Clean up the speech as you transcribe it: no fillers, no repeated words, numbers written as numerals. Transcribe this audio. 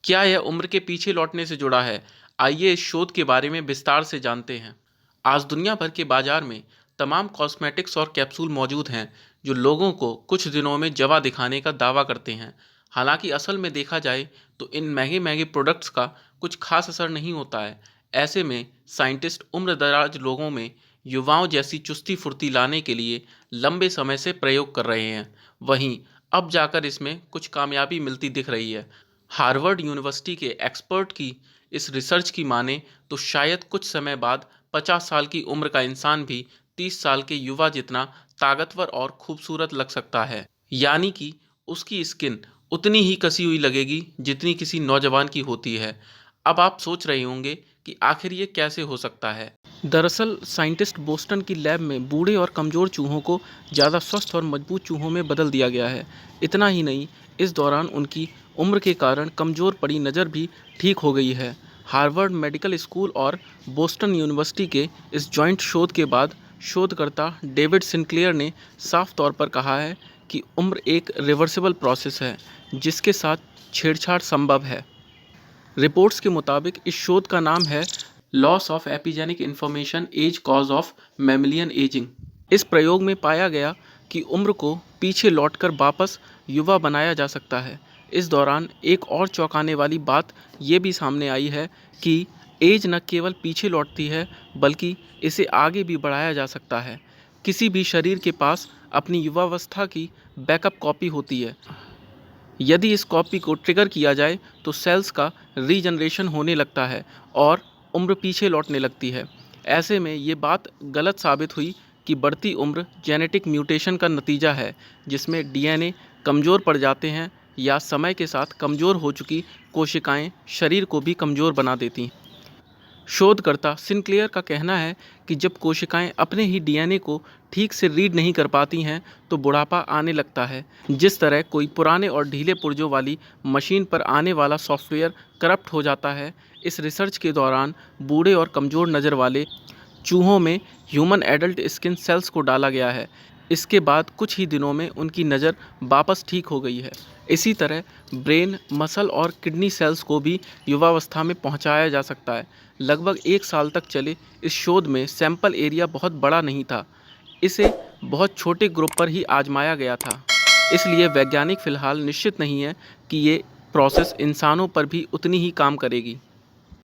क्या यह उम्र के पीछे लौटने से जुड़ा है? आइए इस शोध के बारे में विस्तार से जानते हैं। आज दुनिया भर के बाजार में तमाम कॉस्मेटिक्स और कैप्सूल मौजूद हैं जो लोगों को कुछ दिनों में जवा दिखाने का दावा करते हैं। हालांकि असल में देखा जाए तो इन महंगे महंगे प्रोडक्ट्स का कुछ खास असर नहीं होता है। ऐसे में साइंटिस्ट उम्र दराज लोगों में युवाओं जैसी चुस्ती फुर्ती लाने के लिए लंबे समय से प्रयोग कर रहे हैं। वहीं अब जाकर इसमें कुछ कामयाबी मिलती दिख रही है। हार्वर्ड यूनिवर्सिटी के एक्सपर्ट की इस रिसर्च की माने तो शायद कुछ समय बाद 50 साल की उम्र का इंसान भी 30 साल के युवा जितना ताकतवर और खूबसूरत लग सकता है। यानी कि उसकी स्किन उतनी ही कसी हुई लगेगी जितनी किसी नौजवान की होती है। अब आप सोच रहे होंगे कि आखिर ये कैसे हो सकता है। दरअसल साइंटिस्ट बोस्टन की लैब में बूढ़े और कमज़ोर चूहों को ज़्यादा स्वस्थ और मजबूत चूहों में बदल दिया गया है। इतना ही नहीं, इस दौरान उनकी उम्र के कारण कमज़ोर पड़ी नज़र भी ठीक हो गई है। हार्वर्ड मेडिकल स्कूल और बोस्टन यूनिवर्सिटी के इस जॉइंट शोध के बाद शोधकर्ता डेविड सिंक्लेयर ने साफ तौर पर कहा है कि उम्र एक रिवर्सिबल प्रोसेस है जिसके साथ छेड़छाड़ संभव है। रिपोर्ट्स के मुताबिक इस शोध का नाम है loss of epigenetic information as cause of mammalian ageing. इस प्रयोग में पाया गया कि उम्र को पीछे लौटकर वापस युवा बनाया जा सकता है। इस दौरान एक और चौंकाने वाली बात ये भी सामने आई है कि एज न केवल पीछे लौटती है बल्कि इसे आगे भी बढ़ाया जा सकता है। किसी भी शरीर के पास अपनी युवावस्था की बैकअप कॉपी होती है। यदि इस कॉपी को ट्रिगर किया जाए तो सेल्स का रीजनरेशन होने लगता है और उम्र पीछे लौटने लगती है। ऐसे में ये बात गलत साबित हुई कि बढ़ती उम्र जेनेटिक म्यूटेशन का नतीजा है जिसमें डीएनए कमज़ोर पड़ जाते हैं या समय के साथ कमज़ोर हो चुकी कोशिकाएं शरीर को भी कमज़ोर बना देती हैं। शोधकर्ता सिंक्लेयर का कहना है कि जब कोशिकाएं अपने ही डीएनए को ठीक से रीड नहीं कर पाती हैं तो बुढ़ापा आने लगता है। जिस तरह कोई पुराने और ढीले पुर्जों वाली मशीन पर आने वाला सॉफ्टवेयर करप्ट हो जाता है, इस रिसर्च के दौरान बूढ़े और कमज़ोर नज़र वाले चूहों में ह्यूमन एडल्ट स्किन सेल्स को डाला गया है। इसके बाद कुछ ही दिनों में उनकी नज़र वापस ठीक हो गई है। इसी तरह ब्रेन, मसल और किडनी सेल्स को भी युवावस्था में पहुंचाया जा सकता है। लगभग 1 साल तक चले इस शोध में सैंपल एरिया बहुत बड़ा नहीं था। इसे बहुत छोटे ग्रुप पर ही आजमाया गया था। इसलिए वैज्ञानिक फ़िलहाल निश्चित नहीं है कि ये प्रोसेस इंसानों पर भी उतनी ही काम करेगी।